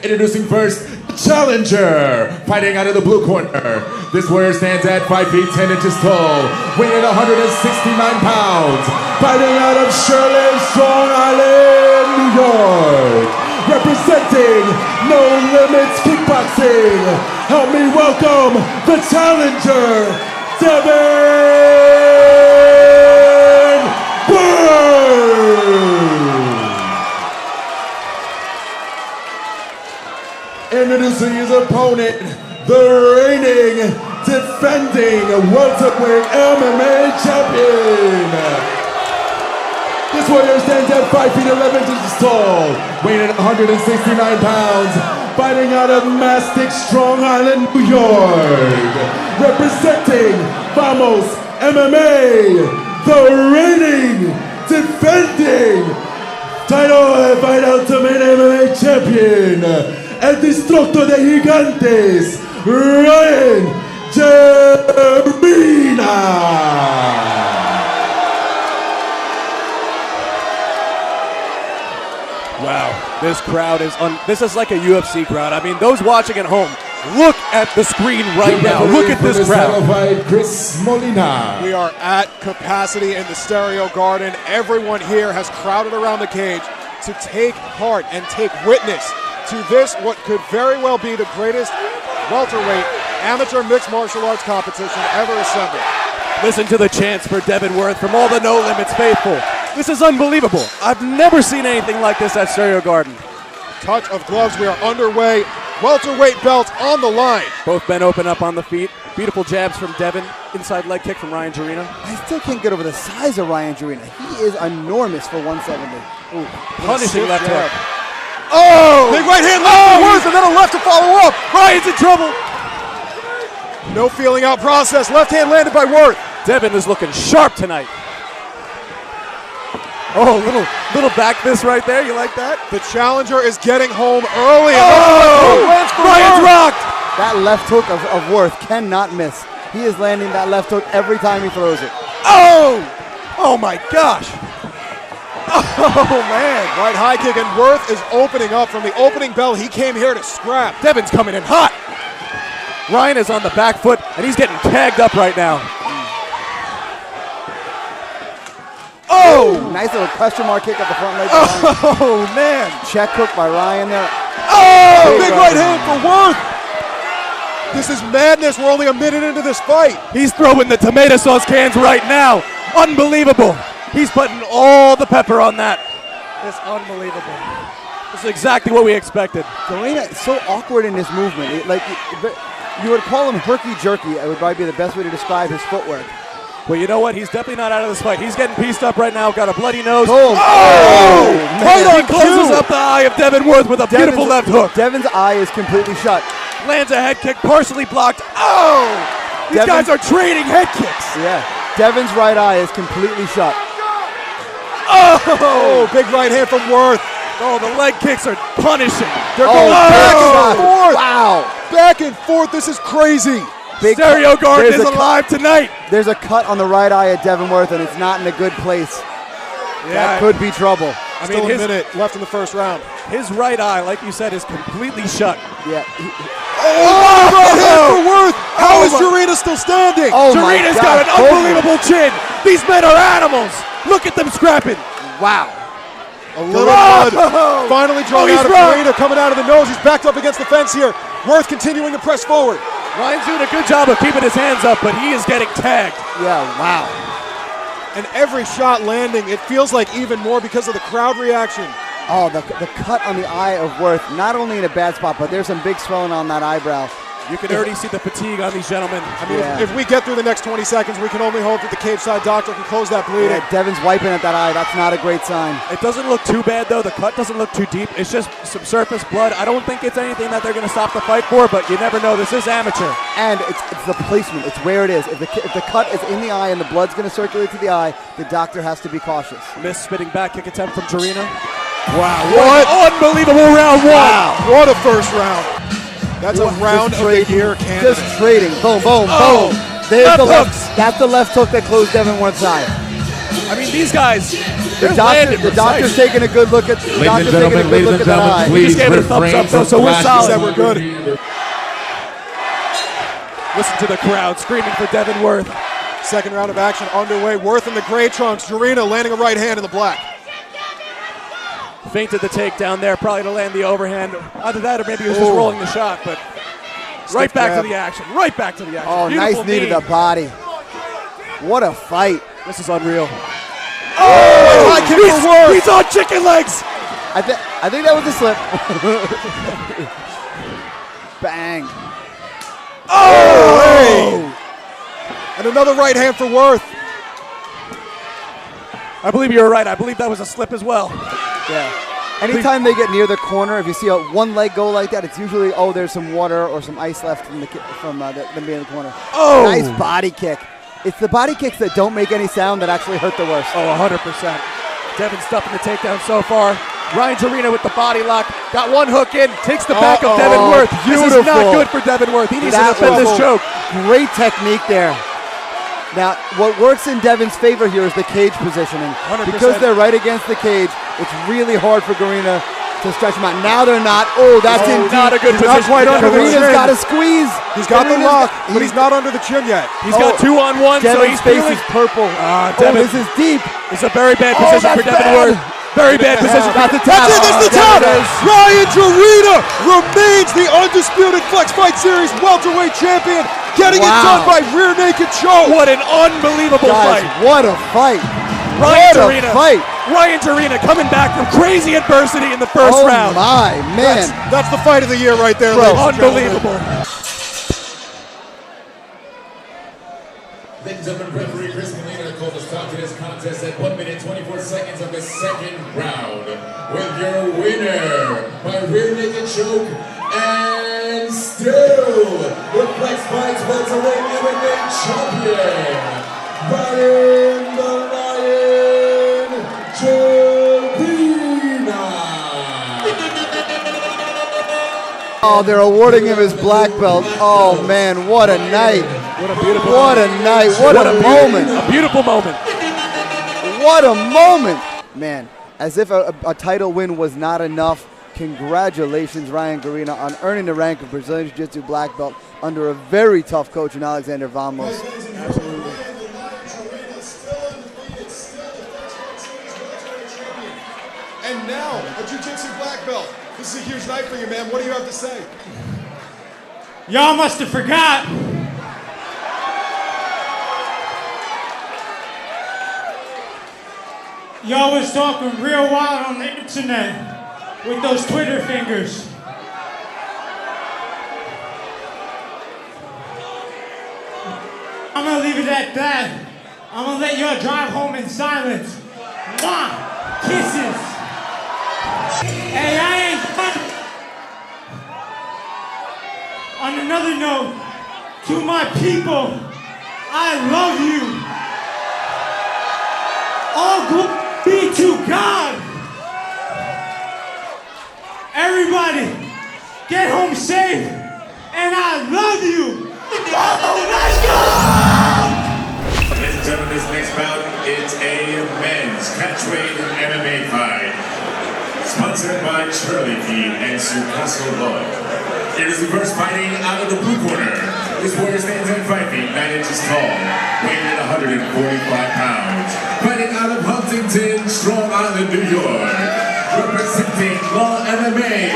Introducing first, Challenger, fighting out of the blue corner. This warrior stands at 5 feet 10 inches tall, weighing 169 pounds, fighting out of Shirley, Strong Island, New York. Representing No Limits Kickboxing, help me welcome the challenger, Devin Burns. Introducing his opponent, the reigning, defending welterweight MMA champion. This warrior stands at 5 feet 11 inches tall, weighing at 169 pounds, fighting out of Mastic, Strong Island, New York. Representing Vamos MMA, the reigning, defending title fight ultimate MMA champion, el destructor de gigantes, Ryan Gerina. Wow, this crowd is this is like a UFC crowd. I mean, those watching at home, look at the screen right now. Look at this crowd. Chris Molina. We are at capacity in the Stereo Garden. Everyone here has crowded around the cage to take part and take witness to this, what could very well be the greatest welterweight amateur mixed martial arts competition ever assembled. Listen to the chants for Devin Worth from all the No Limits faithful. This is unbelievable. I've never seen anything like this at Stereo Garden. Touch of gloves, we are underway. Welterweight belts on the line. Both men open up on the feet. Beautiful jabs from Devin. Inside leg kick from Ryan Gerina. I still can't get over the size of Ryan Gerina. He is enormous for 170. Ooh, punishing left hook. Oh! Big right hand left to Worth, and then a left to follow up. Ryan's in trouble. No feeling out process. Left hand landed by Worth. Devin is looking sharp tonight. Oh, little back fist right there. You like that? The challenger is getting home early. Ryan's rocked. That left hook of Worth cannot miss. He is landing that left hook every time he throws it. Oh! Oh my gosh. Oh man. Right high kick, and Worth is opening up from the opening bell. He came here to scrap. Devin's coming in hot. Ryan is on the back foot, and he's getting tagged up right now. Oh! Nice little question mark kick at the front leg. Oh, man. Check hook by Ryan there. Oh! Big right hand for Worth. This is madness. We're only a minute into this fight. He's throwing the tomato sauce cans right now. Unbelievable. He's putting all the pepper on that. It's unbelievable. This is exactly what we expected. Gerina is so awkward in his movement. You would call him herky-jerky. It would probably be the best way to describe his footwork. Well, you know what? He's definitely not out of this fight. He's getting pieced up right now. Got a bloody nose. Oh! Right on, closes up the eye of Devin Worth with a beautiful left hook. Devin's eye is completely shut. Lands a head kick, partially blocked. Oh! These guys are trading head kicks. Yeah. Devin's right eye is completely shut. Oh! Big right hand from Worth. Oh, the leg kicks are punishing. They're going back and forth. Wow. Back and forth. This is crazy. Stereo Garden is alive tonight. There's a cut on the right eye of Devin Worth, and it's not in a good place. Yeah. That could be trouble. Still a minute left in the first round. His right eye, like you said, is completely shut. Yeah. Right hand for Worth. How is Gerina still standing? Gerina's got an unbelievable chin. These men are animals. Look at them scrapping. Wow. A little blood finally drawn out of Gerina, coming out of the nose. He's backed up against the fence here. Worth continuing to press forward. Ryan's doing a good job of keeping his hands up, but he is getting tagged. Yeah, wow. And every shot landing, it feels like even more because of the crowd reaction. Oh, the cut on the eye of Worth, not only in a bad spot, but there's some big swelling on that eyebrow. You can already see the fatigue on these gentlemen. I mean, if we get through the next 20 seconds, we can only hope that the cage side doctor can close that bleeding. Yeah, Devin's wiping at that eye. That's not a great sign. It doesn't look too bad, though. The cut doesn't look too deep. It's just some surface blood. I don't think it's anything that they're going to stop the fight for, but you never know. This is amateur. And it's the placement. It's where it is. If the cut is in the eye and the blood's going to circulate to the eye, the doctor has to be cautious. Missed spitting back kick attempt from Gerina. Wow, what unbelievable round one. Wow, what a first round. That's a round of the year candidate. Just trading. Boom, boom, boom. There's the left. That's the left hook that closed Devin Worth's eye. I mean, these guys, The doctor's taking a good look at the Ladies and gentlemen, We just please gave it a thumbs refrain up, though, from so we're flashing. solid. We're good. Listen to the crowd screaming for Devin Worth. Second round of action underway. Worth in the gray trunks. 𝐸𝐸 landing a right hand in the black. Feinted the takedown there, probably to land the overhand. Either that or maybe he was just rolling the shot, but right back grab. to the action. Right back to the action. Oh, Beautiful nice knee to the body. What a fight. This is unreal. Oh, high kick for Worth. He's on chicken legs. I think that was a slip. Bang. Oh! And another right hand for Worth. I believe you were right. I believe that was a slip as well. Yeah. Anytime they get near the corner, if you see one leg go like that, it's usually, oh, there's some water or some ice left from them being in the corner. Oh! Nice body kick. It's the body kicks that don't make any sound that actually hurt the worst. Oh, 100%. Devin stuffing the takedown so far. Ryan 𝐸𝐸 with the body lock. Got one hook in. Takes the back of Devin Worth. Beautiful. This is not good for Devin Worth. He needs to defend this choke. Great technique there. Now, what works in Devin's favor here is the cage positioning. 100%. Because they're right against the cage, it's really hard for 𝐸𝐸 to stretch him out. Now they're not. Oh, that's not a good position. Not quite under the 𝐸𝐸's chin. got to squeeze. He's got the lock, but he's not under the chin yet. He's got 2-on-1, so Devin's he's face feeling. is purple. Devin. This is deep. It's a very bad position for that's Devin bad. Worth. Very bad position. Got the tap. That's it, that's the There tap! it is. Ryan 𝐸𝐸 remains the undisputed Flex Fight Series welterweight champion, getting it done by rear naked choke. What an unbelievable Guys, fight. what a fight. Ryan What a 𝐸𝐸. fight. Ryan 𝐸𝐸 coming back from crazy adversity in the first Oh round. my, man. That's the fight of the year right there, Bro, ladies and gentlemen. Unbelievable. Ladies and gentlemen, referee Chris Molina called a stop to this contest at 1 minute 24 seconds of the second round. With your winner by rear naked choke and still the Flex Fights welterweight MMA champion, Ryan the Lion 𝐸𝐸. Oh, they're awarding him his black belt. Oh, man, what a night. What a beautiful What a night. What a moment. A beautiful moment. What a moment. Man, as if a title win was not enough, congratulations, Ryan 𝐸𝐸, on earning the rank of Brazilian Jiu-Jitsu black belt under a very tough coach in Alexander Vamos. Absolutely. And now, a Jiu-Jitsu black belt. This is a huge night for you, man. What do you have to say? Y'all must have forgot. Y'all was talking real wild on the internet with those Twitter fingers. I'm gonna leave it at that. I'm gonna let y'all drive home in silence. Mwah! Kisses. Hey, I ain't done. On another note, to my people, I love you. All glory be to God. Everybody, get home safe, and I love you. Oh, let's go! Ladies and gentlemen, this next bout is a men's catchweight MMA fight. Sponsored by 𝐸𝐸 and 𝐂𝐸𝐞𝐫𝐶. It is the first fighting out of the blue corner. This warrior stands at 5 feet 9 inches tall, weighing in 145 pounds. Fighting out of Huntington, Strong Island, New York. Representing Law MMA,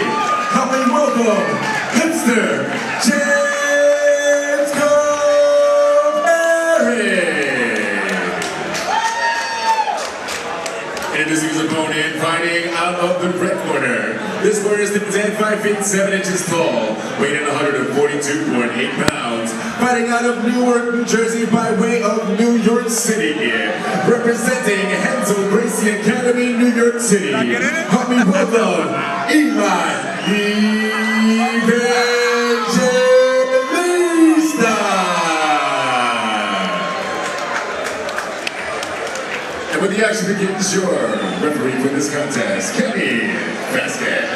help me welcome Mr. And this is his opponent fighting out of the red corner. This warrior stands at 5 feet 7 inches tall, weighing in 142.8 pounds. Fighting out of Newark, New Jersey by way of New York City. Representing Renzo Gracie Academy, New York City. Help me welcome 𝐒𝐰𝐞𝐫𝐶. And when the action begins, your referee for this contest, Kenny Vasquez.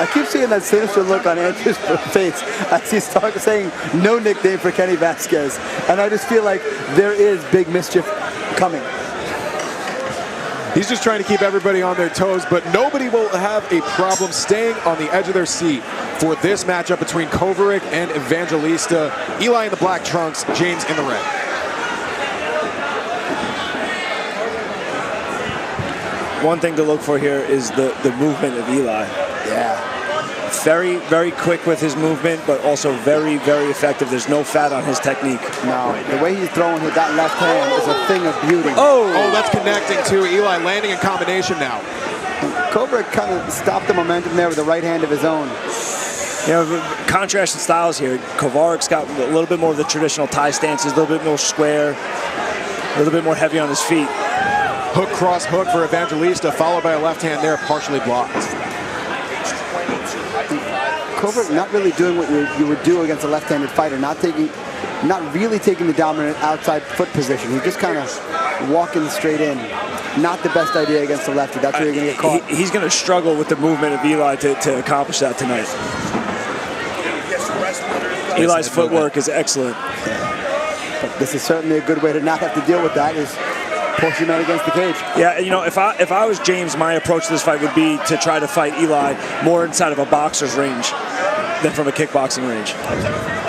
I keep seeing that sinister look on Andrew's face as he's saying no nickname for Kenny Vasquez. And I just feel like there is big mischief coming. He's just trying to keep everybody on their toes, but nobody will have a problem staying on the edge of their seat for this matchup between 𝐂𝐻𝐻 and Evangelista. Eli in the black trunks, James in the red. One thing to look for here is the movement of Eli. Yeah. Very, very quick with his movement, but also very, very effective. There's no fat on his technique. No, the way he's throwing with that left hand is a thing of beauty. Oh, that's connecting too. Eli landing in combination now. 𝐂𝐻𝐻 kind of stopped the momentum there with the right hand of his own. You know, contrast in styles here. 𝐂𝐻𝐻's got a little bit more of the traditional Thai stances, a little bit more square, a little bit more heavy on his feet. Hook, cross, hook for Evangelista, followed by a left hand there, partially blocked. 𝐂𝐻𝐻 not really doing what you would do against a left-handed fighter, not really taking the dominant outside foot position. He's just kind of walking straight in. Not the best idea against the lefty. That's where you're going to get caught. He's going to struggle with the movement of Eli to accomplish that tonight. Eli's footwork is excellent. But this is certainly a good way to not have to deal with that, is push him out against the cage. Yeah, you know, if I was James, my approach to this fight would be to try to fight Eli more inside of a boxer's range than from a kickboxing range.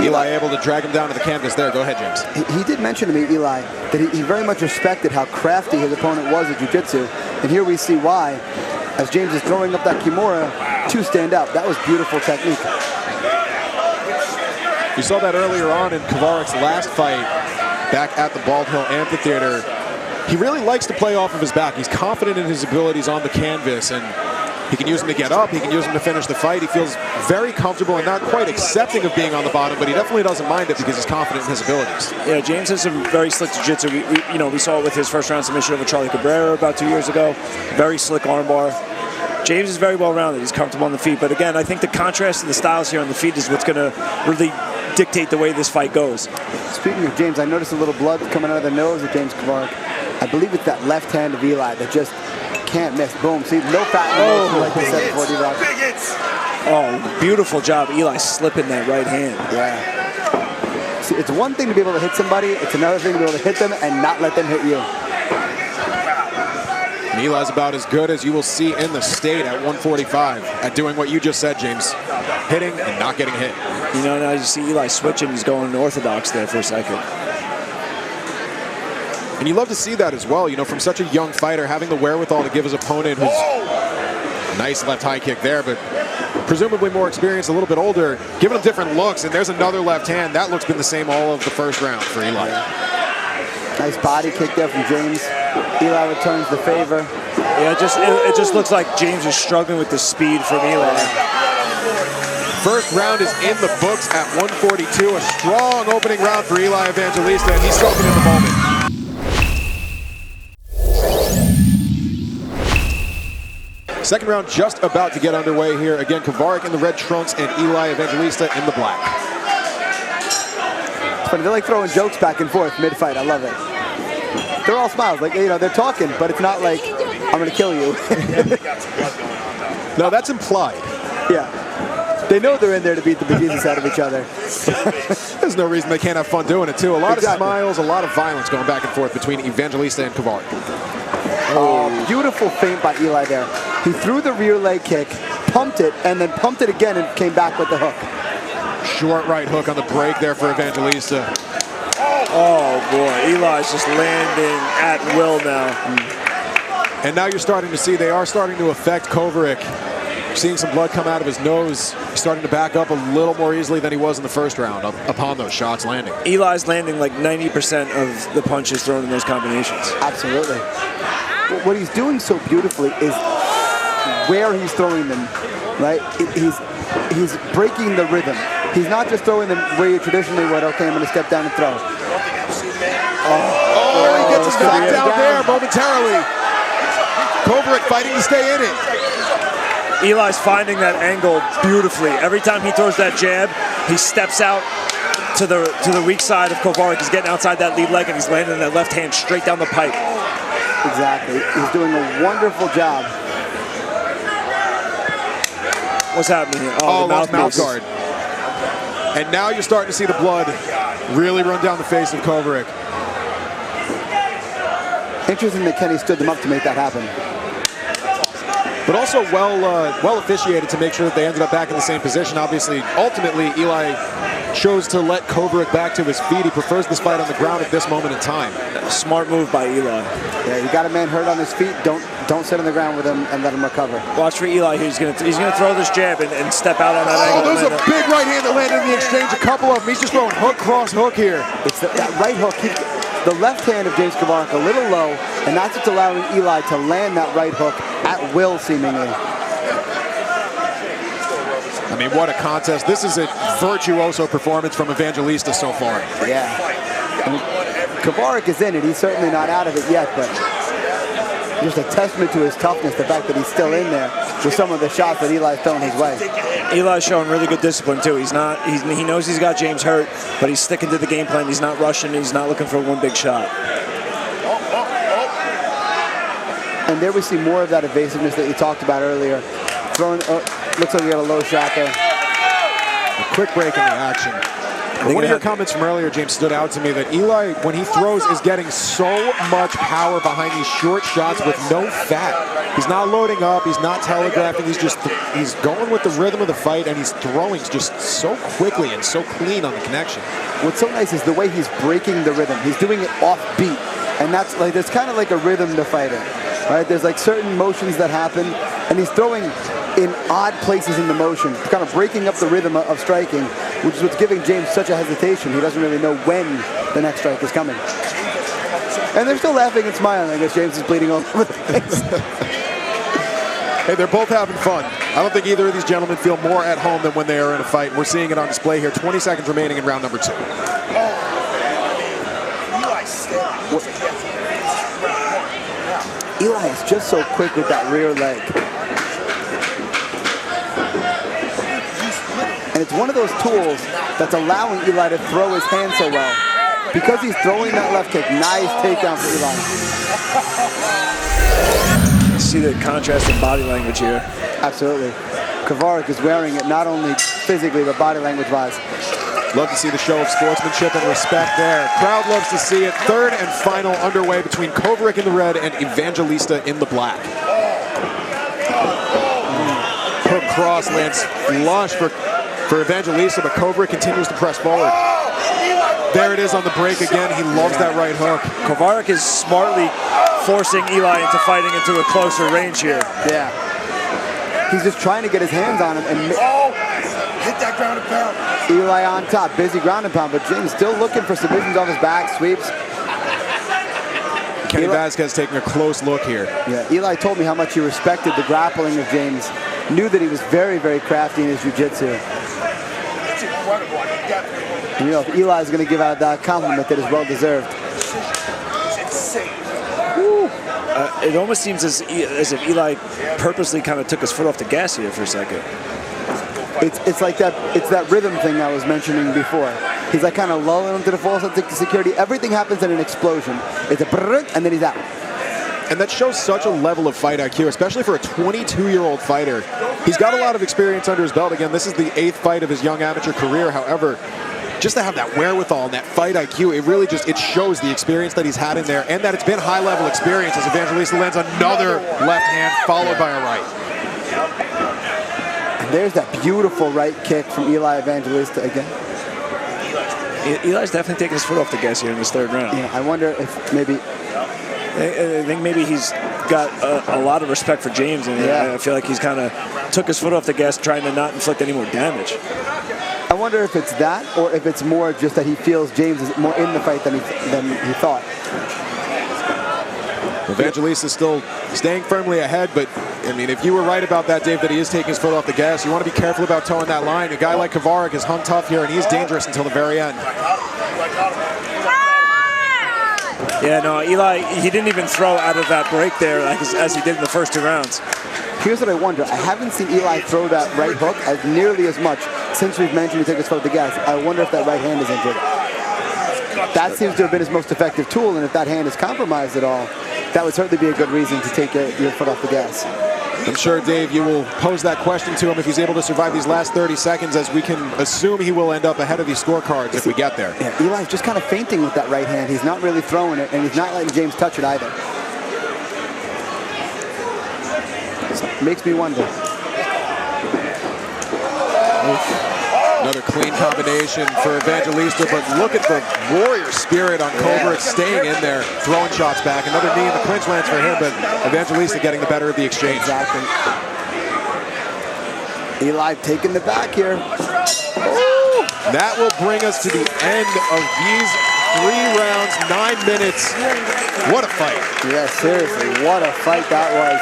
Eli able to drag him down to the canvas there. Go ahead, James. He did mention to me, Eli, that he very much respected how crafty his opponent was at jiu-jitsu. And here we see why. As James is throwing up that Kimura, two stand out. That was beautiful technique. You saw that earlier on in 𝐂𝐻𝐻's last fight back at the Bald Hill Amphitheater. He really likes to play off of his back. He's confident in his abilities on the canvas, and he can use them to get up. He can use them to finish the fight. He feels very comfortable and not quite accepting of being on the bottom, but he definitely doesn't mind it because he's confident in his abilities. Yeah, James has some very slick jiu-jitsu. We saw it with his first round submission over Charlie Cabrera about 2 years ago. Very slick armbar. James is very well-rounded. He's comfortable on the feet. But again, I think the contrast in the styles here on the feet is what's going to really dictate the way this fight goes. Speaking of James, I noticed a little blood coming out of the nose of James 𝐂𝐻𝐻. I believe it's that left hand of Eli that just can't miss. Boom. See, no fat in the motion, like we said before, D-Rock. Oh, beautiful job. Eli slipping that right hand. Yeah. See, it's one thing to be able to hit somebody. It's another thing to be able to hit them and not let them hit you. And Eli's about as good as you will see in the state at 145 at doing what you just said, James. Hitting and not getting hit. You know, now you see Eli switching. He's going orthodox there for a second. And you love to see that as well, you know, from such a young fighter, having the wherewithal to give his opponent who's nice left high kick there, but presumably more experienced, a little bit older, giving him different looks, and there's another left hand. That look's been the same all of the first round for Eli. Nice body kick there from James. Eli returns the favor. Yeah, it just looks like James is struggling with the speed from Eli. First round is in the books at 142. A strong opening round for Eli Evangelista, and he's soaking in the moment. Second round just about to get underway here. Again, 𝐂𝐻𝐻 in the red trunks and Eli Evangelista in the black. It's funny, they're like throwing jokes back and forth mid-fight. I love it. They're all smiles, like, you know, they're talking, but it's not like, I'm gonna kill you. No, that's implied. Yeah. They know they're in there to beat the bejesus out of each other. There's no reason they can't have fun doing it, too. A lot of smiles, a lot of violence going back and forth between Evangelista and 𝐂𝐻𝐻. Oh, beautiful feint by Eli there. He threw the rear leg kick, pumped it, and then pumped it again and came back with the hook. Short right hook on the break there for Evangelista. Oh, boy. Eli's just landing at will now. And now you're starting to see they are starting to affect 𝐂𝐻𝐻. Seeing some blood come out of his nose. He's starting to back up a little more easily than he was in the first round upon those shots landing. Eli's landing like 90% of the punches thrown in those combinations. Absolutely. What he's doing so beautifully is where he's throwing them, right? He's breaking the rhythm. He's not just throwing them where you traditionally would, okay, I'm going to step down and throw. Oh, he gets his knocked down there momentarily. 𝐂𝐻𝐻 fighting to stay in it. Eli's finding that angle beautifully. Every time he throws that jab, he steps out to the weak side of 𝐂𝐻𝐻. He's getting outside that lead leg and he's landing that left hand straight down the pipe. Exactly. He's doing a wonderful job. What's happening here? Oh, the mouth guard. And now you're starting to see the blood really run down the face of 𝐂𝐻𝐻. Interesting that Kenny stood them up to make that happen. But also well officiated to make sure that they ended up back in the same position. Obviously, ultimately, Eli chose to let 𝐂𝐿𝐴 back to his feet. He prefers this fight on the ground at this moment in time. Smart move by Eli. Yeah, you got a man hurt on his feet. Don't sit on the ground with him and let him recover. Watch for Eli here. He's gonna throw this jab and step out on that angle. Oh, there's a big right hand that landed in the exchange. A couple of them. He's just throwing hook, cross, hook here. It's that right hook. The left hand of James 𝐂𝐿𝐴 a little low, and that's what's allowing Eli to land that right hook at will, seemingly. I mean, what a contest. This is a virtuoso performance from Evangelista so far. Yeah. I mean, 𝐂𝐿𝐴 is in it. He's certainly not out of it yet, but just a testament to his toughness, the fact that he's still in there with some of the shots that Eli's throwing his way. Eli's showing really good discipline too. He knows he's got James hurt, but he's sticking to the game plan. He's not rushing. He's not looking for one big shot. And there we see more of that evasiveness that you talked about earlier. Throwing, looks like we got a low shot there. A quick break in the action. One of your comments from earlier, James, stood out to me that Eli, when he throws, is getting so much power behind these short shots with no fat. He's not loading up. He's not telegraphing. He's going with the rhythm of the fight, and he's throwing just so quickly and so clean on the connection. What's so nice is the way he's breaking the rhythm. He's doing it off beat, and that's like there's kind of like a rhythm to fighting, right? There's like certain motions that happen, and he's throwing in odd places in the motion, kind of breaking up the rhythm of striking, which is what's giving James such a hesitation. He doesn't really know when the next strike is coming. And they're still laughing and smiling. I guess James is bleeding all over the place. Hey, they're both having fun. I don't think either of these gentlemen feel more at home than when they are in a fight. We're seeing it on display here. 20 seconds remaining in round number 2. Eli is just so quick with that rear leg. And it's one of those tools that's allowing Eli to throw his hand so well. Because he's throwing that left kick, nice takedown for Eli. See the contrast in body language here. Absolutely. 𝐂𝐿𝐴 is wearing it not only physically, but body language-wise. Love to see the show of sportsmanship and respect there. Crowd loves to see it. Third and final underway between 𝐂𝐿𝐴 in the red and Evangelista in the black. Hook cross lands flush for Evangelista, but 𝐂𝐿𝐴 continues to press forward. There it is on the break again. He loves that right hook. 𝐂𝐿𝐴 is smartly forcing Eli into fighting into a closer range here. Yeah. He's just trying to get his hands on him and hit that ground and pound. Eli on top, busy ground and pound, but James still looking for submissions off his back, sweeps. Kenny Vasquez taking a close look here. Yeah, Eli told me how much he respected the grappling of James. Knew that he was very, very crafty in his jiu-jitsu. It's incredible. And, you know, if Eli is going to give out that compliment, that is well-deserved. It's insane. It almost seems as if Eli purposely kind of took his foot off the gas here for a second. It's like that. It's that rhythm thing I was mentioning before. He's like kind of lulling him to the false sense of security. Everything happens in an explosion. It's a brrrr, and then he's out. And that shows such a level of fight IQ, especially for a 22-year-old fighter. He's got a lot of experience under his belt. Again, this is the 8th fight of his young amateur career. However, just to have that wherewithal and that fight IQ, it really just, it shows the experience that he's had in there, and that it's been high-level experience as Evangelista lands another left hand followed by a right. And there's that beautiful right kick from Eli Evangelista again. Eli's definitely taking his foot off the gas here in this 3rd round. Yeah, I wonder if maybe... I think maybe he's got a lot of respect for James, and I feel like he's kind of took his foot off the gas, trying to not inflict any more damage. I wonder if it's that, or if it's more just that he feels James is more in the fight than he thought. Evangelista is still staying firmly ahead, but I mean, if you were right about that, Dave, that he is taking his foot off the gas, you want to be careful about towing that line. A guy like 𝐂𝐿𝐴 has hung tough here, and he's dangerous until the very end. Yeah, no, Eli, he didn't even throw out of that break there as he did in the first 2 rounds. Here's what I wonder. I haven't seen Eli throw that right hook as nearly as much since we've mentioned he took his foot off the gas. I wonder if that right hand is injured. That seems to have been his most effective tool, and if that hand is compromised at all, that would certainly be a good reason to take your foot off the gas. I'm sure, Dave, you will pose that question to him if he's able to survive these last 30 seconds, as we can assume he will end up ahead of these scorecards if we get there. Yeah, Eli's just kind of feinting with that right hand. He's not really throwing it, and he's not letting James touch it either. So, makes me wonder. Another clean combination for Evangelista, but look at the warrior spirit on 𝐂𝐸𝐞 staying in there, throwing shots back. Another knee in the clinch lands for him, but Evangelista getting the better of the exchange. Exactly. Eli taking the back here. Ooh. That will bring us to the end of these 3 rounds, 9 minutes. What a fight. Yeah, seriously, what a fight that was.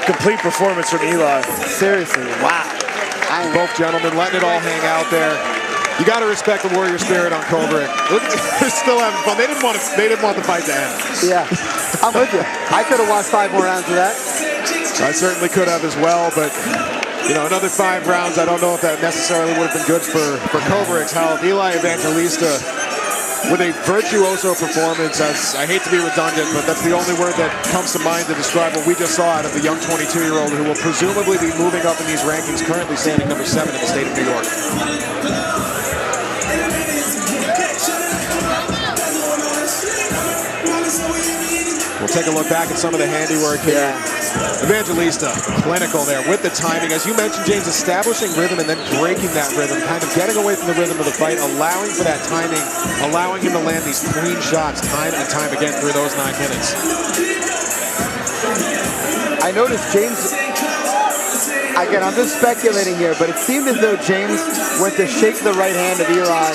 Complete performance from Eli. Seriously, wow. Both gentlemen letting it all hang out there. You got to respect the warrior spirit on 𝐂𝐸𝐞. They're still having fun. They didn't want the fight to end. Yeah, I'm with you. I could have watched 5 more rounds of that. I certainly could have as well, but you know, another 5 rounds, I don't know if that necessarily would have been good for 𝐂𝐸𝐞's health. Eli Evangelista with a virtuoso performance. I hate to be redundant, but that's the only word that comes to mind to describe what we just saw out of the young 22-year-old who will presumably be moving up in these rankings, currently standing number 7 in the state of New York. We'll take a look back at some of the handiwork here. Evangelista, clinical there with the timing. As you mentioned, James, establishing rhythm and then breaking that rhythm, kind of getting away from the rhythm of the fight, allowing for that timing, allowing him to land these clean shots time and time again through those 9 minutes. I noticed James, again, I'm just speculating here, but it seemed as though James went to shake the right hand of Eli,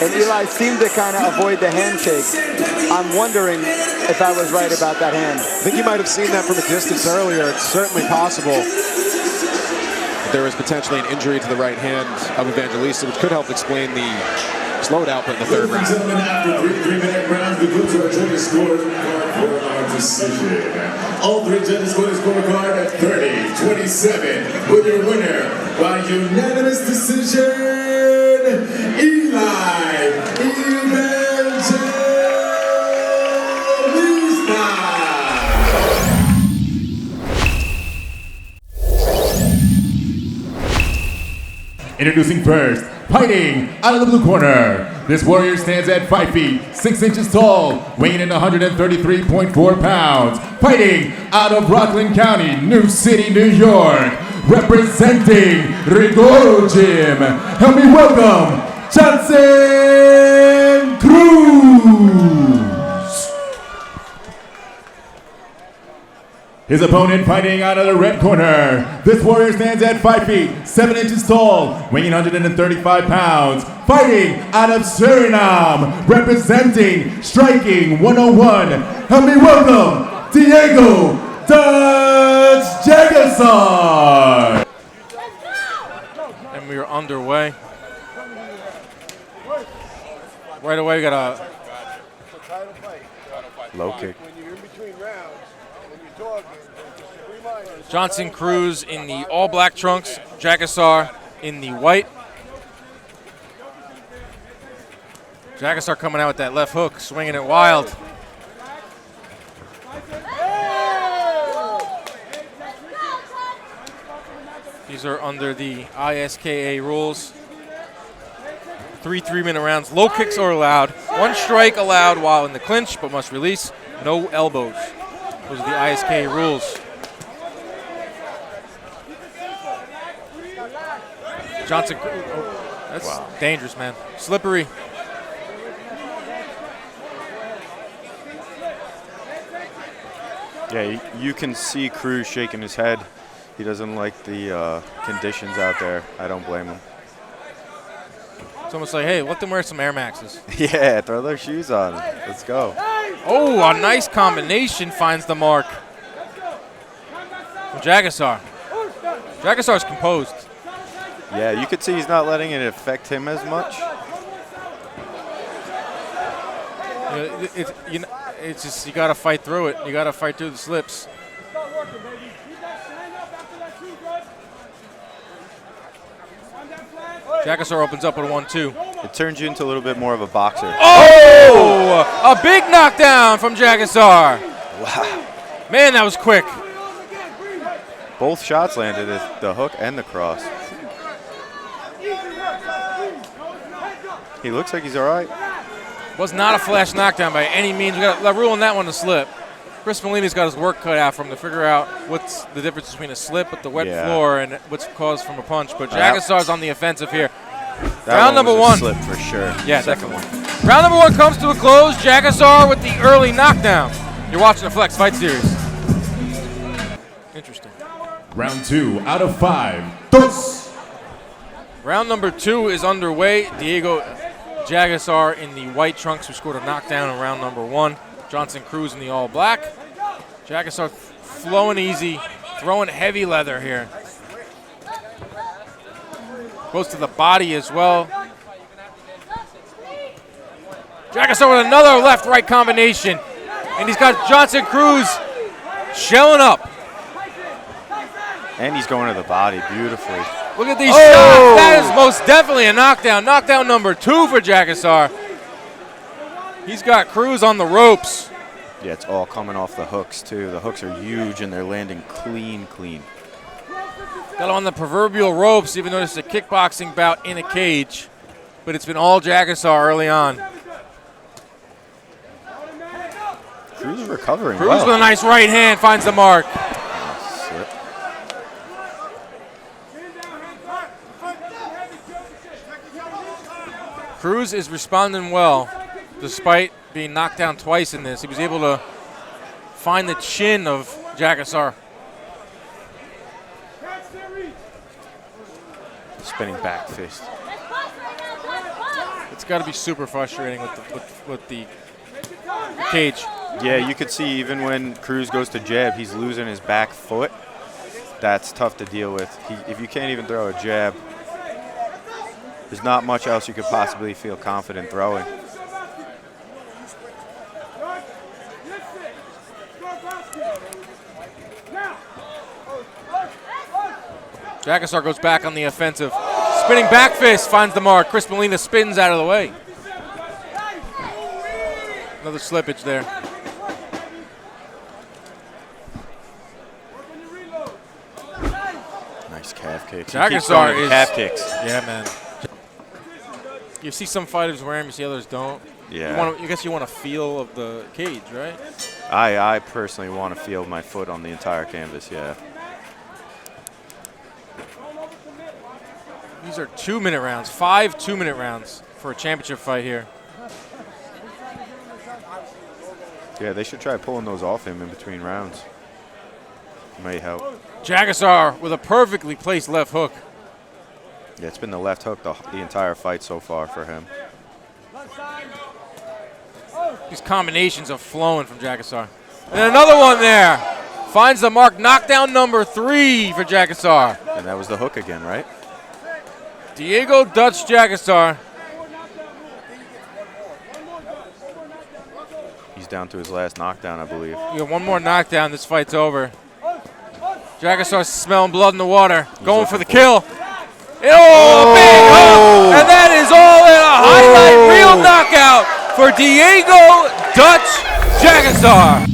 and Eli seemed to kind of avoid the handshake. I'm wondering if I was right about that hand. I think you might have seen that from a distance earlier. It's certainly possible there was potentially an injury to the right hand of Evangelista, which could help explain the slowed output in the 3rd round. Gentlemen, after 3-minute rounds, we go to our judges' scorecard for our decision. All 3 judges scored a scorecard at 30-27, with your winner by unanimous decision, Eli Evangelista. Introducing first, fighting out of the blue corner. This warrior stands at 5 feet, 6 inches tall, weighing in 133.4 pounds. Fighting out of Rockland County, New City, New York. Representing Rigoro Gym. Help me welcome 𝐀𝐛𝐨𝐮 Cruz. His opponent fighting out of the red corner. This warrior stands at 5 feet, 7 inches tall, weighing 135 pounds. Fighting out of Suriname, representing Striking 101. Help me welcome Diego Dutch Jagasar. And we are underway. Right away, we got a low kick. Johnson Cruz in the all-black trunks, Jagasar in the white. Jagasar coming out with that left hook, swinging it wild. These are under the ISKA rules. 3 3-minute rounds. Low kicks are allowed. 1 strike allowed while in the clinch, but must release. No elbows. Those are the ISKA rules. Johnson, that's dangerous, man. Slippery. Yeah, you can see Cruz shaking his head. He doesn't like the conditions out there. I don't blame him. It's almost like, hey, let them wear some Air Maxes. Yeah, throw their shoes on. Let's go. Oh, a nice combination finds the mark. From Jagasar. Jagasar's composed. Yeah, you could see he's not letting it affect him as much. It's just you got to fight through it. You got to fight through the slips. Jagasar opens up with a 1-2. It turns you into a little bit more of a boxer. Oh! A big knockdown from Jagasar. Wow. Man, that was quick. Both shots landed, the hook and the cross. He looks like he's all right. Was not a flash knockdown by any means. We got ruling that one to slip. Chris Molina's got his work cut out for him to figure out what's the difference between a slip with the wet floor and what's caused from a punch. But Jagassar's on the offensive here. Round number one. Slip for sure. Yeah, definitely. Round number one comes to a close. Jagassar with the early knockdown. You're watching the Flex Fight Series. Interesting. Round 2 out of 5. Dos. Round number 2 is underway. Diego Jagassar in the white trunks, who scored a knockdown in round number 1. Johnson Cruz in the all black. Jagassar flowing easy, throwing heavy leather here. Goes to the body as well. Jagassar with another left-right combination. And he's got Johnson Cruz shelling up. And he's going to the body beautifully. Look at these shots. That is most definitely a knockdown. Knockdown number 2 for Jagassar. He's got Cruz on the ropes. Yeah, it's all coming off the hooks, too. The hooks are huge, and they're landing clean. Got him on the proverbial ropes, even though this is a kickboxing bout in a cage. But it's been all Jagassar early on. Cruz is recovering Cruz well. with a nice right hand finds the mark. Cruz is responding well, despite being knocked down twice in this. He was able to find the chin of Jagassar. Spinning back fist. It's got to be super frustrating with the cage. Yeah, you could see even when Cruz goes to jab, he's losing his back foot. That's tough to deal with. If you can't even throw a jab, there's not much else you could possibly feel confident throwing. Jagassar goes back on the offensive. Spinning back fist finds the mark. Chris Molina spins out of the way. Another slippage there. Nice calf kicks. Jagassar is calf kicks. Yeah, man. You see some fighters wear them, you see others don't. Yeah. I guess you want a feel of the cage, right? I personally want to feel my foot on the entire canvas, yeah. These are 2-minute rounds, 5 2-minute rounds for a championship fight here. Yeah, they should try pulling those off him in between rounds. May help. Jagassar with a perfectly placed left hook. Yeah, it's been the left hook the entire fight so far for him. These combinations are flowing from Jagassar. And another one there. Finds the mark. Knockdown number 3 for Jagassar. And that was the hook again, right? Diego Dutch Jagassar. He's down to his last knockdown, I believe. You got one more knockdown, this fight's over. Jagassar's smelling blood in the water. Going for the kill. Big hook! And that is all in a highlight reel knockout for Diego Dutch Jagassar.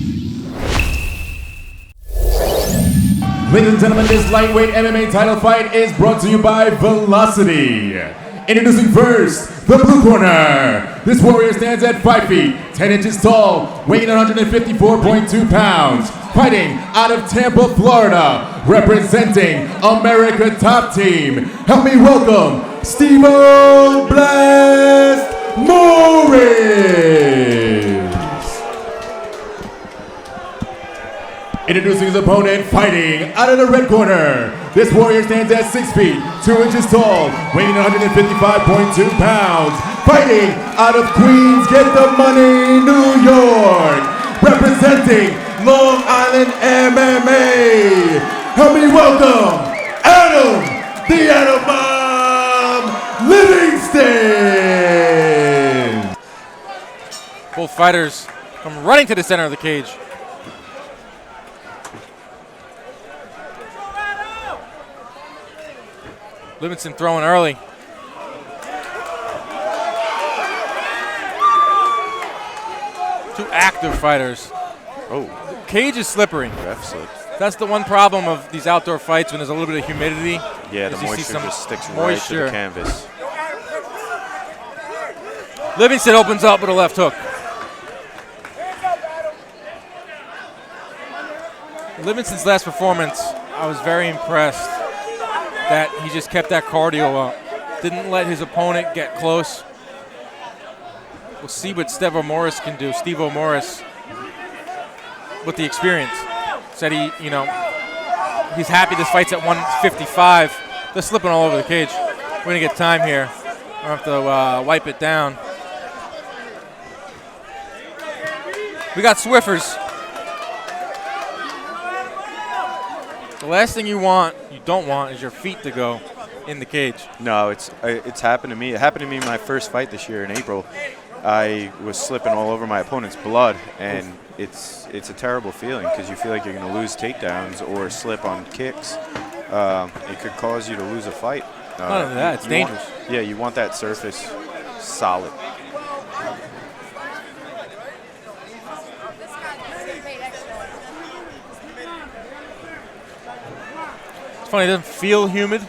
Ladies and gentlemen, this lightweight MMA title fight is brought to you by Velocity. Introducing first, the blue corner. This warrior stands at 5 feet, 10 inches tall, weighing 154.2 pounds. Fighting out of Tampa, Florida, representing America Top Team. Help me welcome Steve-O Blast Morris. Introducing his opponent, fighting out of the red corner. This warrior stands at 6 feet, 2 inches tall, weighing 155.2 pounds. Fighting out of Queens, Get the Money, New York, representing Long Island MMA. Help me welcome Adam, the Atom Bomb Livingston. Both fighters come running to the center of the cage. Livingston throwing early. Two active fighters. Oh. Cage is slippery. Ref slipped. That's the one problem of these outdoor fights when there's a little bit of humidity. Yeah, the is you see moisture some just sticks right to moisture. the canvas. Livingston opens up with a left hook. Livingston's last performance, I was very impressed that he just kept that cardio up. Didn't let his opponent get close. We'll see what Steve Morris can do. Steve Morris, with the experience, said he's happy this fight's at 155. They're slipping all over the cage. We're gonna get time here. I have to wipe it down. We got Swiffers. The last thing you don't want, is your feet to go in the cage. No, it's happened to me. It happened to me in my first fight this year in April. I was slipping all over my opponent's blood, and it's a terrible feeling because you feel like you're going to lose takedowns or slip on kicks. It could cause you to lose a fight. Not only that, it's dangerous. Yeah, you want that surface solid. It's funny, it doesn't feel humid.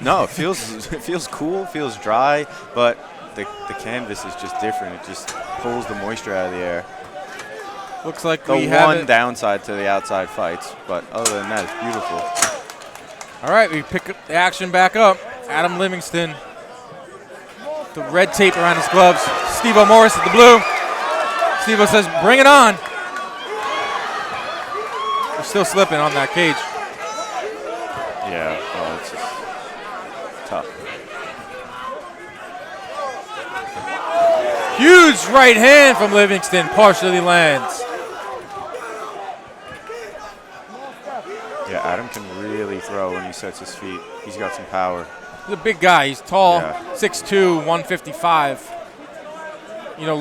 No, it feels cool, feels dry, but the canvas is just different. It just pulls the moisture out of the air. Looks like the we have one downside to the outside fights, but other than that, it's beautiful. All right, we pick up the action back up. Adam Livingston, the red tape around his gloves. Steve-O Morris at the blue. Steve-O says, bring it on. We're still slipping on that cage. Yeah, well, it's just tough. Huge right hand from Livingston, partially lands. Yeah, Adam can really throw when he sets his feet. He's got some power. He's a big guy. He's tall, Yeah. 6'2", 155. You know,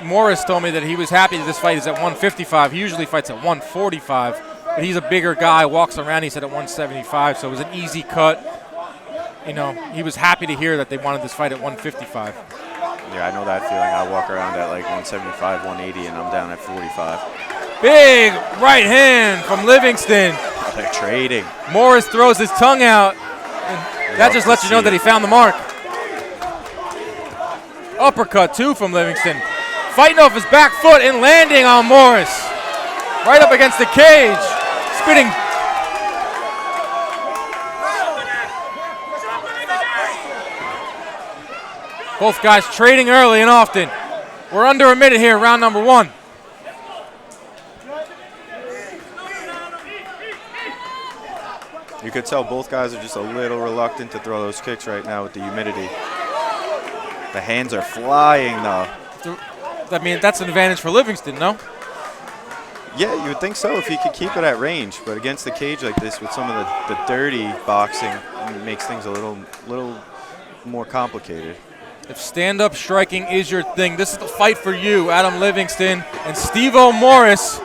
Morris told me that he was happy that this fight is at 155. He usually fights at 145, but he's a bigger guy, walks around, he said, at 175, so it was an easy cut. You know, he was happy to hear that they wanted this fight at 155. Yeah, I know that feeling. I walk around at like 175, 180, and I'm down at 45. Big right hand from Livingston. Oh, they're trading. Morris throws his tongue out. And that just lets you know that he found the mark. Uppercut, too, from Livingston. Fighting off his back foot and landing on Morris. Right up against the cage. Spitting. Both guys trading early and often. We're under a minute here, round number one. You could tell both guys are just a little reluctant to throw those kicks right now with the humidity. The hands are flying, though. I mean, that's an advantage for Livingston, no? Yeah, you would think so if he could keep it at range, but against the cage like this with some of the dirty boxing, it makes things a little more complicated. If stand-up striking is your thing, this is the fight for you, Adam Livingston and Steve-O Morris.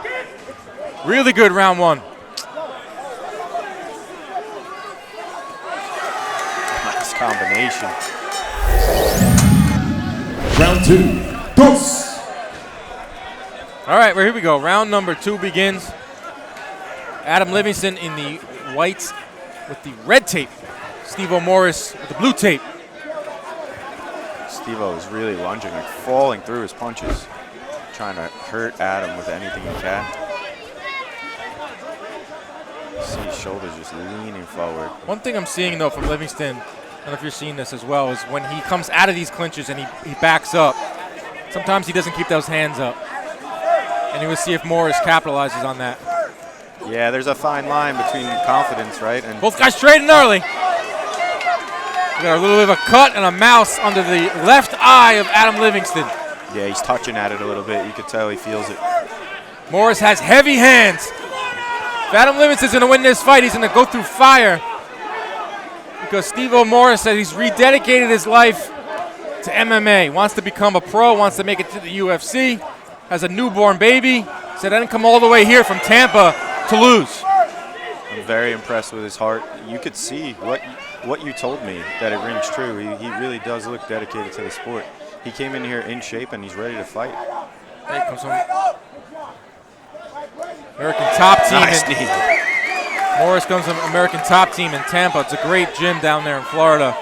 Really good round one. Nice combination. Round two, dos. All right, well, here we go. Round number two begins. Adam Livingston in the whites with the red tape. Steve-O Morris with the blue tape. Steve-O is really lunging, like falling through his punches, trying to hurt Adam with anything he can. See his shoulders just leaning forward. One thing I'm seeing, though, from Livingston, I don't know if you're seeing this as well, is when he comes out of these clinches and he backs up, sometimes he doesn't keep those hands up. And you will see if Morris capitalizes on that. Yeah, there's a fine line between confidence, right? And both guys trading early. We got a little bit of a cut and a mouse under the left eye of Adam Livingston. yeah, he's touching at it a little bit. You could tell he feels it. Morris has heavy hands. If Adam Livingston's going to win this fight, he's going to go through fire. Because Steve-O Morris said he's rededicated his life to MMA. Wants to become a pro, wants to make it to the UFC. Has a newborn baby. Said I didn't come all the way here from Tampa to lose. I'm very impressed with his heart. You could see what you told me, that it rings true. He really does look dedicated to the sport. He came in here in shape and he's ready to fight. There comes from American top team. Nice knee. Morris comes from American Top Team in Tampa. It's a great gym down there in Florida.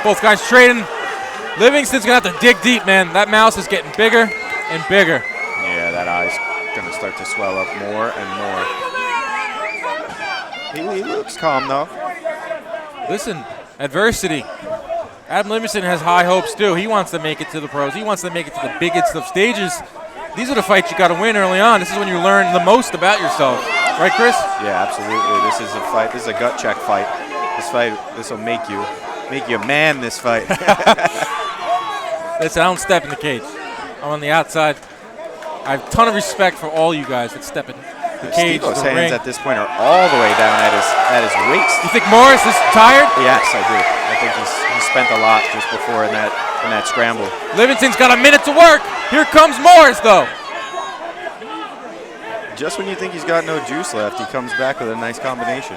Both guys trading. Livingston's going to have to dig deep, man. That mouse is getting bigger and bigger. Yeah, that eye's going to start to swell up more and more. He looks calm, though. Listen, adversity. Adam Livingston has high hopes, too. He wants to make it to the pros. He wants to make it to the biggest of stages. These are the fights you got to win early on. This is when you learn the most about yourself. Right, Chris? Yeah, absolutely. This is a fight. This is a gut check fight. This will make you a man, this fight. Listen, I don't step in the cage. I'm on the outside. I have a ton of respect for all you guys that step in the cage. Steve-O's hands at this point are all the way down at his waist. You think Morris is tired? Yes, I do. I think he spent a lot just before in that scramble. Livingston's got a minute to work. Here comes Morris, though. Just when you think he's got no juice left, he comes back with a nice combination.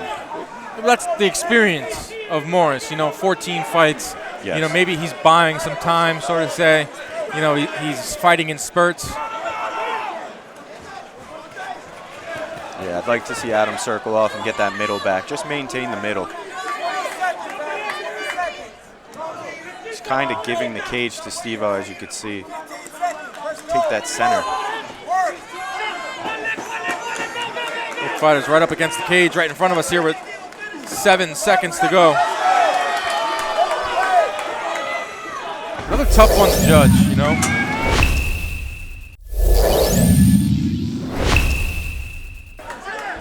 That's the experience of Morris. 14 fights. Yes. Maybe he's buying some time, sort of say. He's fighting in spurts. Yeah, I'd like to see Adam circle off and get that middle back. Just maintain the middle. He's kind of giving the cage to Steve-O, as you could see. Just take that center. Both fighters right up against the cage, right in front of us here with 7 seconds to go. Another tough one to judge,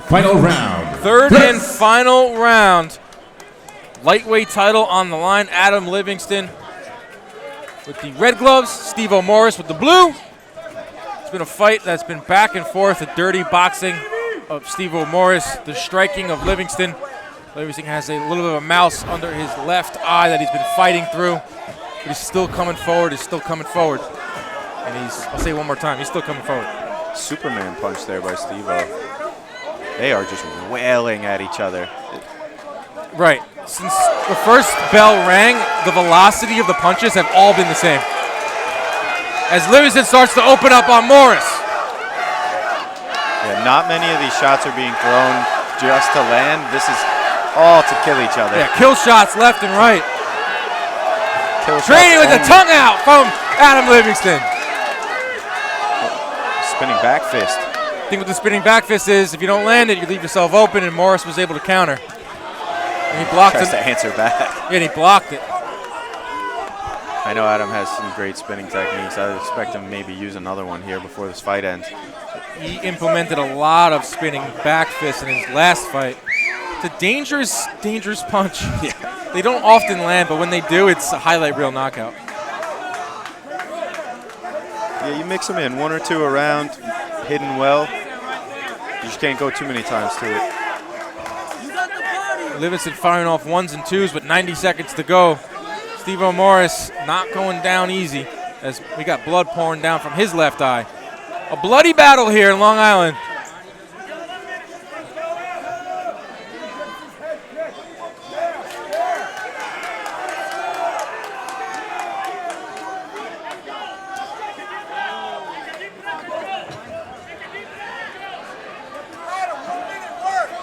Final round. Third and final round. Lightweight title on the line. Adam Livingston with the red gloves. Steve-O Morris with the blue. It's been a fight that's been back and forth. The dirty boxing of Steve-O Morris. The striking of Livingston. Livingston has a little bit of a mouse under his left eye that he's been fighting through. But he's still coming forward. He's still coming forward. And I'll say it one more time, he's still coming forward. Superman punch there by Steve-O. They are just wailing at each other. Right. Since the first bell rang, the velocity of the punches have all been the same. As Livingston starts to open up on Morris. Yeah, not many of these shots are being thrown just to land. This is all to kill each other. Yeah, kill shots left and right. Kill Training with shots the tongue out from Adam Livingston. Spinning back fist. The thing with the spinning back fist is if you don't land it, you leave yourself open, and Morris was able to counter. And he blocked it. Tries to answer back. Yeah, and he blocked it. I know Adam has some great spinning techniques. I would expect him to maybe use another one here before this fight ends. He implemented a lot of spinning back fists in his last fight. It's a dangerous, dangerous punch. Yeah. They don't often land, but when they do, it's a highlight reel knockout. Yeah, you mix them in, 1 or 2 around, hidden well. You just can't go too many times to it. Livingston firing off 1s and 2s with 90 seconds to go. Steve-O Morris not going down easy as we got blood pouring down from his left eye. A bloody battle here in Long Island.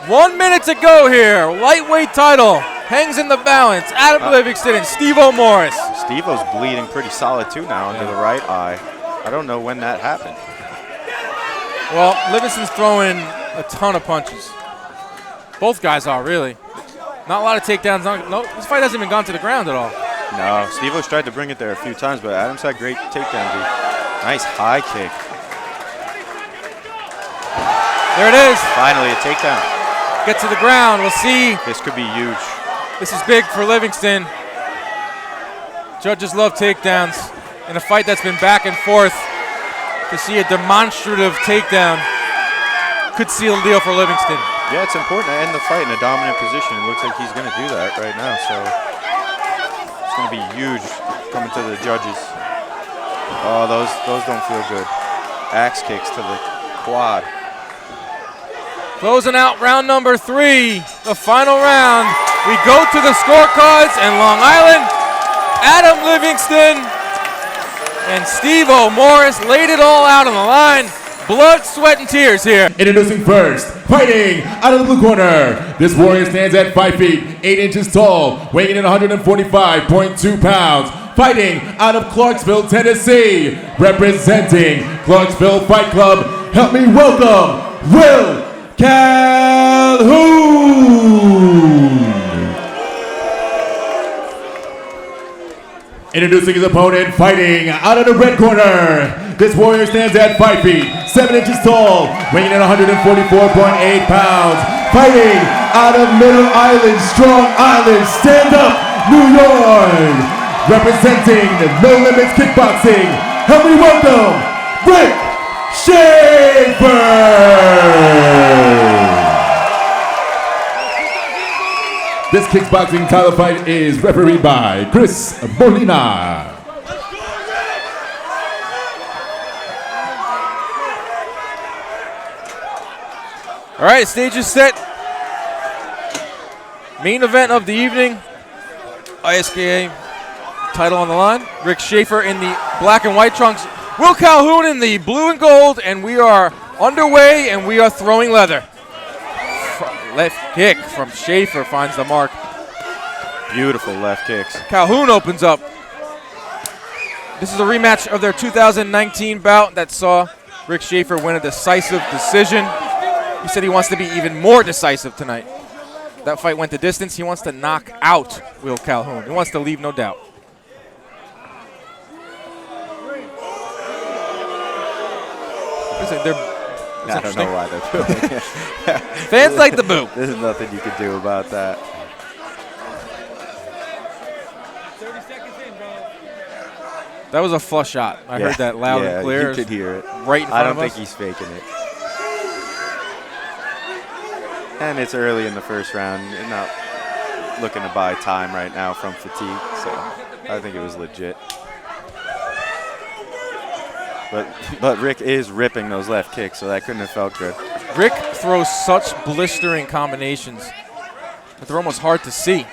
One minute to go here. Lightweight title hangs in the balance. Adam Livingston and Steve-O Morris. Steve-O's bleeding pretty solid too now under the right eye. I don't know when that happened. Well, Livingston's throwing a ton of punches. Both guys are, really. Not a lot of takedowns. No, this fight hasn't even gone to the ground at all. No, Steve-O's tried to bring it there a few times, but Adam's had great takedowns. Nice high kick. There it is. Finally, a takedown. Get to the ground. We'll see. This could be huge. This is big for Livingston. Judges love takedowns. In a fight that's been back and forth, to see a demonstrative takedown could seal the deal for Livingston. Yeah, it's important to end the fight in a dominant position. It looks like he's going to do that right now, so it's going to be huge coming to the judges. Oh, those don't feel good. Axe kicks to the quad. Closing out round number 3, the final round. We go to the scorecards in Long Island. Adam Livingston and Steve-O Morris laid it all out on the line. blood, sweat, and tears here. Introducing first, fighting out of the blue corner. This warrior stands at 5 feet, 8 inches tall, weighing in 145.2 pounds. Fighting out of Clarksville, Tennessee, representing Clarksville Fight Club. Help me welcome Will Calhoun. Introducing his opponent, fighting out of the red corner. This warrior stands at 5 feet, 7 inches tall, weighing in 144.8 pounds. Fighting out of Middle Island, Strong Island, stand up, New York. Representing No Limits Kickboxing, help me welcome Rick Schaefer. This kickboxing title fight is refereed by Chris Molina. All right, stage is set. Main event of the evening. ISKA title on the line. Rick Schaefer in the black and white trunks. Will Calhoun in the blue and gold, and we are underway, and we are throwing leather. Left kick from Schaefer finds the mark. Beautiful left kicks. Calhoun opens up. This is a rematch of their 2019 bout that saw Rick Schaefer win a decisive decision. He said he wants to be even more decisive tonight. That fight went the distance. He wants to knock out Will Calhoun. He wants to leave no doubt. I don't know why they're booing it. Fans like the boo. There's nothing you can do about that. That was a flush shot. I heard that loud and clear. You could hear it. Right in front of us. I don't think he's faking it. And it's early in the first round. You're not looking to buy time right now from fatigue, so I think it was legit. But Rick is ripping those left kicks, so that couldn't have felt good. Rick throws such blistering combinations that they're almost hard to see.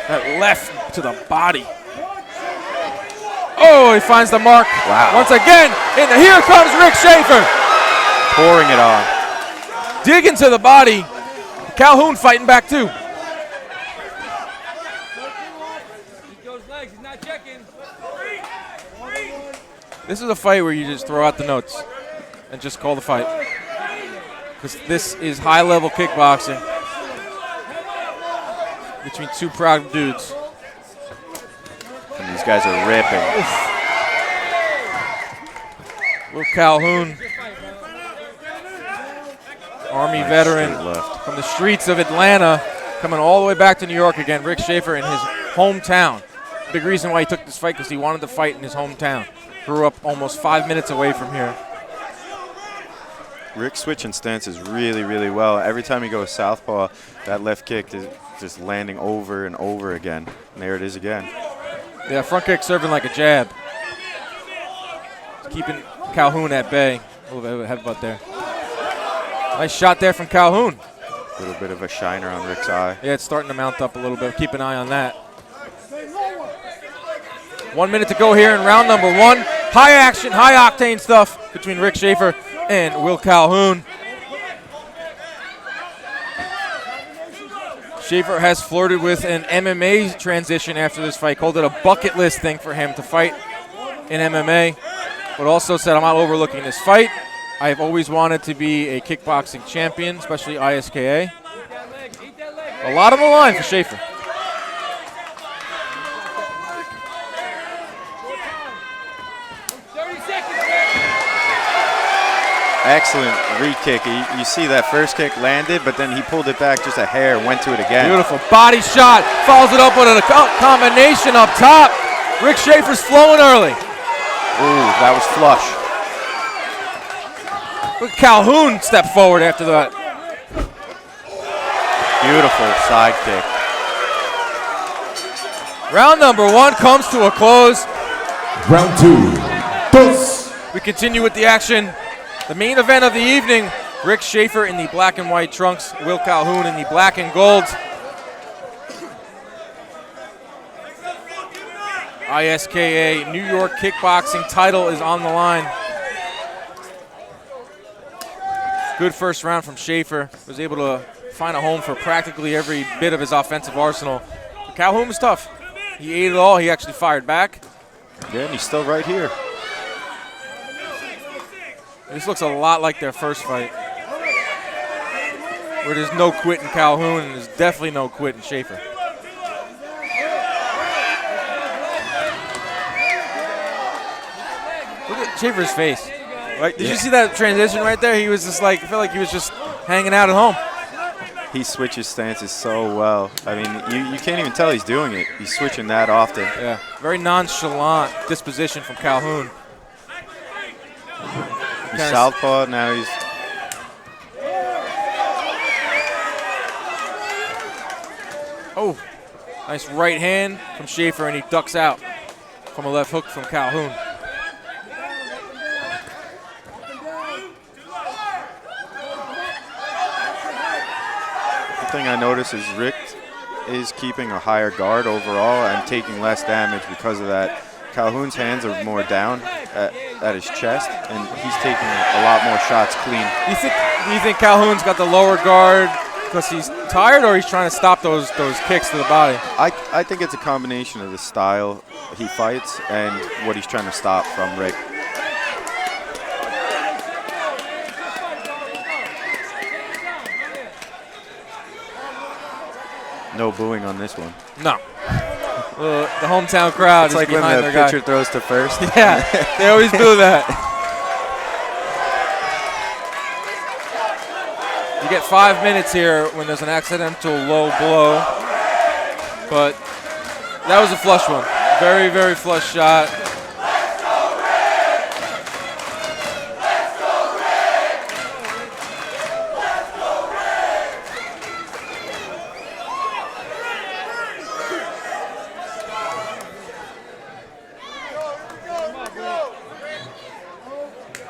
That left to the body. Oh, he finds the mark. Wow. Once again, and here comes Rick Schaefer. Pouring it on. Digging to the body. Calhoun fighting back too. This is a fight where you just throw out the notes and just call the fight. Because this is high-level kickboxing between two proud dudes. And these guys are ripping. Will Calhoun, Army veteran from the streets of Atlanta, coming all the way back to New York again. Rick Schaefer in his hometown. Big reason why he took this fight, because he wanted to fight in his hometown. Grew up almost 5 minutes away from here. Rick's switching stances really, really well. Every time he goes southpaw, that left kick is just landing over and over again. And there it is again. Yeah, front kick serving like a jab. Keeping Calhoun at bay. A little bit of a headbutt there. Nice shot there from Calhoun. A little bit of a shiner on Rick's eye. Yeah, it's starting to mount up a little bit. Keep an eye on that. 1 minute to go here in round number one. High action, high octane stuff between Rick Schaefer and Will Calhoun. Schaefer has flirted with an MMA transition after this fight. Called it a bucket list thing for him to fight in MMA. But also said, I'm not overlooking this fight. I've always wanted to be a kickboxing champion, especially ISKA. A lot on the line for Schaefer. Excellent re-kick. You see that first kick landed, but then he pulled it back just a hair and went to it again. Beautiful body shot. Follows it up with a combination up top. Rick Schaefer's flowing early. Ooh, that was flush. Look, Calhoun stepped forward after that. Beautiful side kick. Round number one comes to a close. Round two. Dos. We continue with the action. The main event of the evening, Rick Schaefer in the black and white trunks, Will Calhoun in the black and gold. ISKA New York kickboxing title is on the line. Good first round from Schaefer. Was able to find a home for practically every bit of his offensive arsenal. But Calhoun was tough. He ate it all. He actually fired back. Yeah, and he's still right here. This looks a lot like their first fight, where there's no quit in Calhoun and there's definitely no quit in Schaefer. Look at Schaefer's face. Right? Did you see that transition right there? He was just like, I felt like he was just hanging out at home. He switches stances so well. I mean, you can't even tell he's doing it. He's switching that often. Yeah, very nonchalant disposition from Calhoun. He's southpaw, now he's... Oh, nice right hand from Schaefer, and he ducks out from a left hook from Calhoun. The thing I notice is Rick is keeping a higher guard overall and taking less damage because of that. Calhoun's hands are more down at his chest, and he's taking a lot more shots clean. Do you think Calhoun's got the lower guard because he's tired, or he's trying to stop those kicks to the body? I think it's a combination of the style he fights and what he's trying to stop from Rick. No booing on this one. No. The hometown crowd it's is like when behind the their pitcher guy. throws to first. Yeah, they always do that. You get 5 minutes here when there's an accidental low blow, but that was a flush one. Very, very flush shot.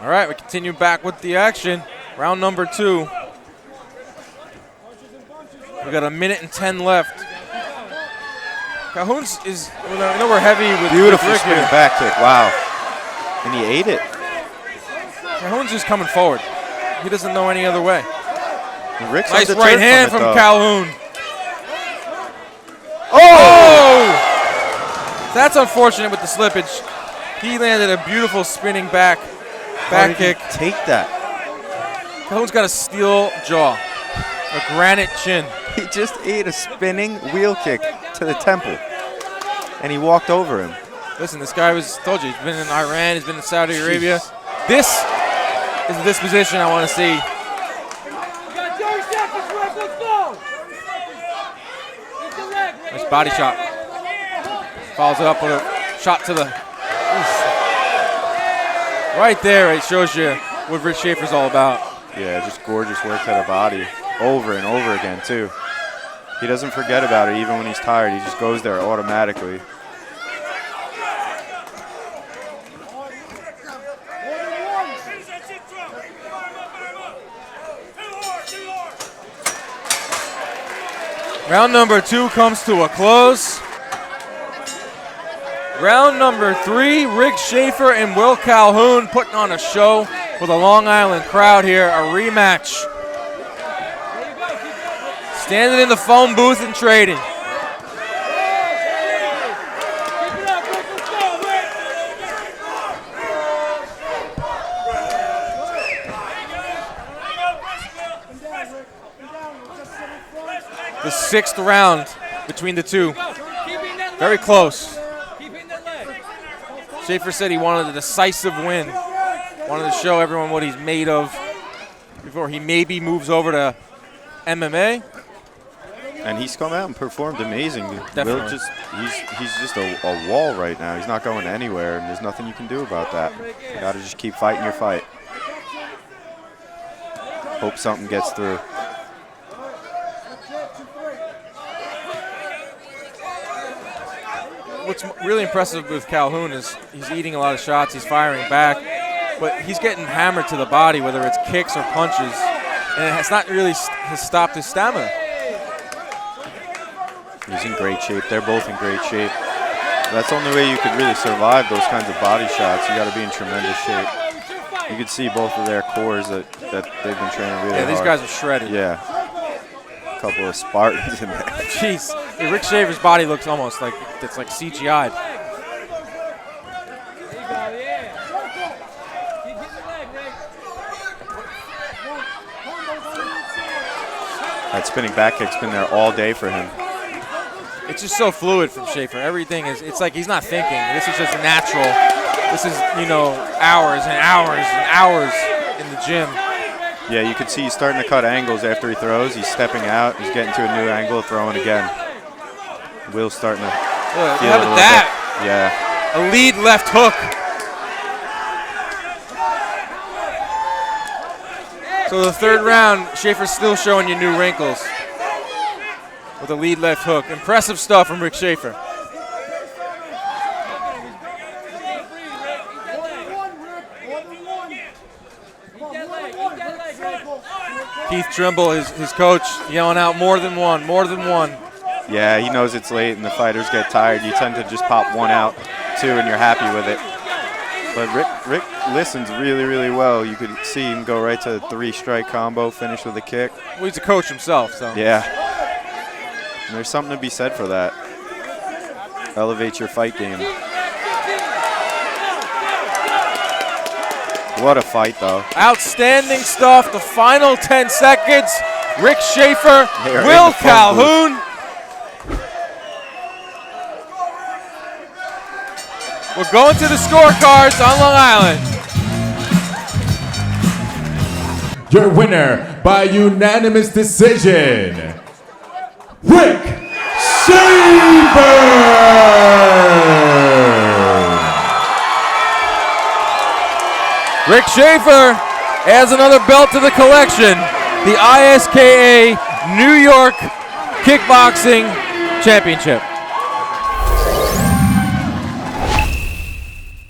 All right, we continue back with the action. Round number 2. We got 1:10 left. Calhoun's is, I know we're heavy with Beautiful Rick spinning here. back kick, wow. And he ate it. Calhoun's just coming forward. He doesn't know any other way. And Rick's Nice undeterred right hand from it, Calhoun. Oh! That's unfortunate with the slippage. He landed a beautiful spinning back kick. Take that. Calhoun's got a steel jaw, a granite chin. He just ate a spinning wheel kick to the temple, and he walked over him. Listen, this guy told you, he's been in Iran, he's been in Saudi Arabia. This is the disposition I want to see. Nice body shot. Follows it up with a shot to the... Right there, it shows you what Rick Schaefer's all about. Yeah, just gorgeous work to the body, over and over again, too. He doesn't forget about it even when he's tired. He just goes there automatically. Round number 2 comes to a close. Round number 3, Rick Schaefer and Will Calhoun putting on a show for the Long Island crowd here, a rematch. Standing in the phone booth and trading. The 6th round between the two. Very close. Schaefer said he wanted a decisive win. Wanted to show everyone what he's made of before he maybe moves over to MMA. And he's come out and performed amazing. Definitely. Will he's just a wall right now. He's not going anywhere, and there's nothing you can do about that. You got to just keep fighting your fight. Hope something gets through. What's really impressive with Calhoun is he's eating a lot of shots, he's firing back, but he's getting hammered to the body, whether it's kicks or punches, and it has not really stopped his stamina. He's in great shape. They're both in great shape. That's the only way you could really survive those kinds of body shots. You got to be in tremendous shape. You could see both of their cores that that they've been training really hard. Yeah, these guys are shredded. Yeah. A couple of Spartans in there. Jeez. Yeah, Rick Schaefer's body looks almost like it's like CGI'd. That spinning back kick's been there all day for him. It's just so fluid from Schaefer. Everything is, it's like he's not thinking. This is just natural. This is, you know, hours and hours and hours in the gym. Yeah, you can see he's starting to cut angles after he throws. He's stepping out. He's getting to a new angle, throwing again. Will's starting to feel Look at that. Yeah. A lead left hook. So the third round, Schaefer's still showing you new wrinkles with a lead left hook. Impressive stuff from Rick Schaefer. Keith Trimble, his coach, yelling out more than one, more than one. Yeah, he knows it's late and the fighters get tired. You tend to just pop one out, two, and you're happy with it. But Rick listens really, really well. You could see him go right to the 3-strike combo, finish with a kick. Well, he's a coach himself, so. Yeah. And there's something to be said for that. Elevates your fight game. What a fight, though. Outstanding stuff. The final 10 seconds. Rick Schaefer, Will Calhoun. We're going to the scorecards on Long Island. Your winner by unanimous decision, Rick Schaefer! Rick Schaefer adds another belt to the collection, the ISKA New York Kickboxing Championship.